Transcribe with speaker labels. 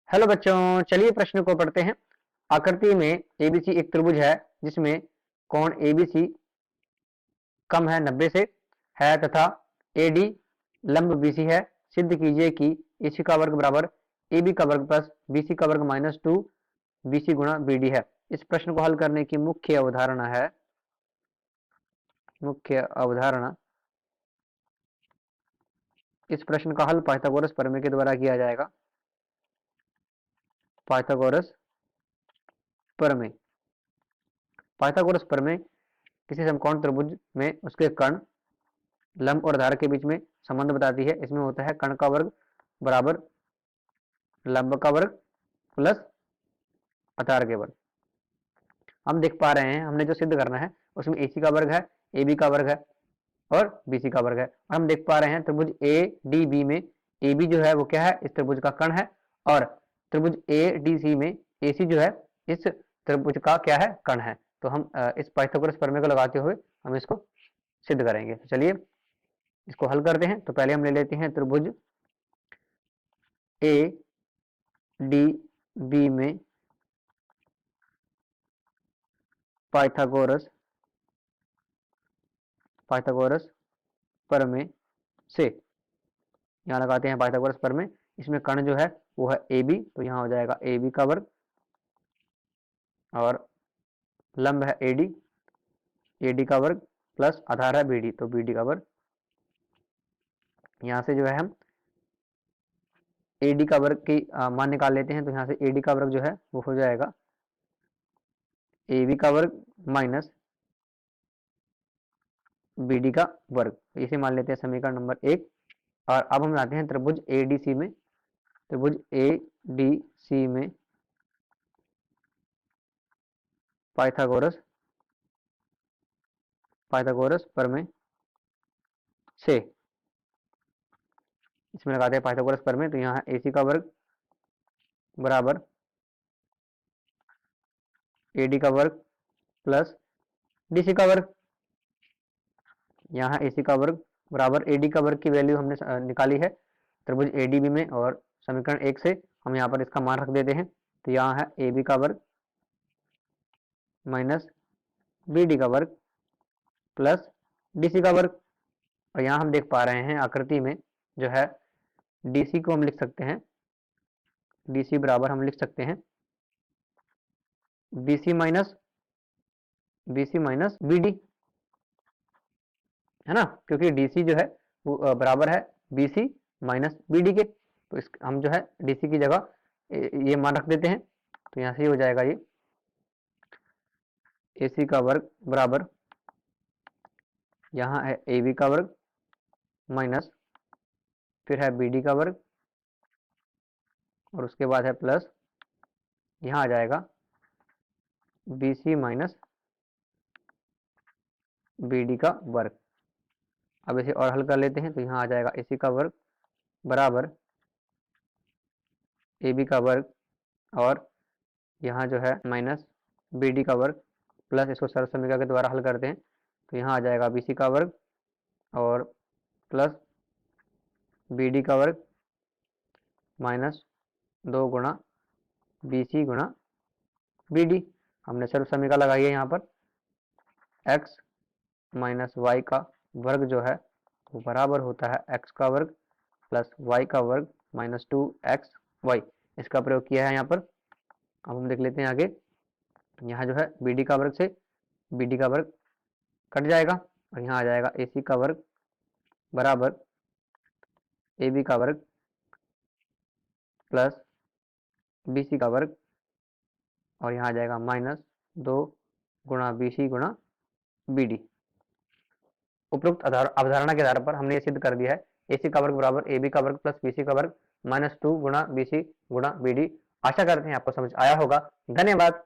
Speaker 1: Hello बच्चों, चलिए प्रश्न को पढ़ते हैं। आकृति में एबीसी एक त्रिभुज है जिसमें कोण एबीसी कम है 90 से है तथा एडी लंब बीसी है। सिद्ध कीजिए कि एसी का वर्ग बराबर एबी का वर्ग प्लस बीसी का वर्ग -2 बीसी गुणा बीडी है। इस प्रश्न को हल करने की मुख्य अवधारणा इस प्रश्न का हल पाइथागोरस प्रमेय के द्वारा किया जाएगा। पाइथागोरस प्रमेय पाइथागोरस प्रमेय किसी समकोण त्रिभुज में उसके कर्ण, लंब और आधार के बीच में संबंध बताती है। इसमें होता है कर्ण का वर्ग बराबर लंब का वर्ग प्लस आधार के वर्ग। हम देख पा रहे हैं, हमने जो सिद्ध करना है उसमें एसी का वर्ग है, एबी का वर्ग है और बीसी का वर्ग है। और हम देख पा रहे हैं त्रिभुज ए डी बी में एबी जो है वो क्या है, इस त्रिभुज का कर्ण है, और त्रिभुज ए डी सी में एसी जो है इस त्रिभुज का क्या है, कर्ण है। तो हम इस पाइथागोरस प्रमेय को लगाते हुए हम इसको सिद्ध करेंगे। तो चलिए इसको हल करते हैं। तो पहले हम ले लेते हैं त्रिभुज ए डी बी में पाइथागोरस प्रमेय से यहाँ लगाते हैं पाइथागोरस प्रमेय। इसमें कर्ण जो है वो है ए बी, तो यहाँ हो जाएगा ए बी का वर्ग, और लंब है ए डी का वर्ग प्लस आधार है बी डी, तो बी डी का वर्ग। यहाँ से जो है हम ए डी का वर्ग की मान निकाल लेते हैं। तो यहाँ से ए डी का वर्ग जो है वो हो जाएगा ए बी का वर्ग माइनस बी डी का वर्ग। तो इसे मान लेते हैं समीकरण नंबर 1। और अब हम आते हैं त्रिभुज ए डी सी में। त्रिभुज ए डी सी में पाइथागोरस प्रमेय से इसमें लगाते हैं पाइथागोरस प्रमेय। तो यहाँ ए सी का वर्ग बराबर ए डी का वर्ग प्लस डी सी का वर्ग। यहाँ ए सी का वर्ग बराबर ए डी का वर्ग की वैल्यू हमने निकाली है त्रिभुज ए डी बी में, और समीकरण 1 से हम यहाँ पर इसका मान रख देते हैं। तो यहाँ है ए बी का वर्ग माइनस बी डी का वर्ग प्लस डी सी का वर्ग। और यहाँ हम देख पा रहे हैं आकृति में जो है डी सी को हम लिख सकते हैं, डी सी बराबर हम लिख सकते हैं B C minus B D, है ना, क्योंकि डी सी जो है वो बराबर है B C minus B D के। तो इस हम जो है डी सी की जगह ये मान रख देते हैं। तो यहाँ से हो जाएगा ये ए सी का वर्ग बराबर, यहाँ है ए बी का वर्ग माइनस फिर है बी डी का वर्ग, और उसके बाद है प्लस, यहाँ आ जाएगा B C minus B D का वर्ग। अब इसे और हल कर लेते हैं। तो यहाँ आ जाएगा ए सी का वर्ग बराबर ए बी का वर्ग, और यहाँ जो है माइनस बी डी का वर्ग प्लस, इसको सरल समीकरण के द्वारा हल करते हैं। तो यहाँ आ जाएगा बी सी का वर्ग और प्लस बी डी का वर्ग माइनस 2 गुणा बी सी गुणा बी डी। हमने सर्व समीकरण लगाई है यहाँ पर, x माइनस वाई का वर्ग जो है वो बराबर होता है x का वर्ग प्लस वाई का वर्ग माइनस 2xy। इसका प्रयोग किया है यहाँ पर। अब हम देख लेते हैं आगे। यहाँ जो है बी डी का वर्ग से बी डी का वर्ग कट जाएगा, और यहाँ आ जाएगा ए सी का वर्ग बराबर ए बी का वर्ग प्लस बी सी का वर्ग, और यहाँ आ जाएगा -2 गुणा बी सी गुणा बी डी। उपरोक्त अवधारणा के आधार पर हमने ये सिद्ध कर दिया है ए सी का वर्ग बराबर ए बी का वर्ग प्लस बी सी का वर्ग -2 गुणा बी सी गुणा बी डी। आशा करते हैं आपको समझ आया होगा। धन्यवाद।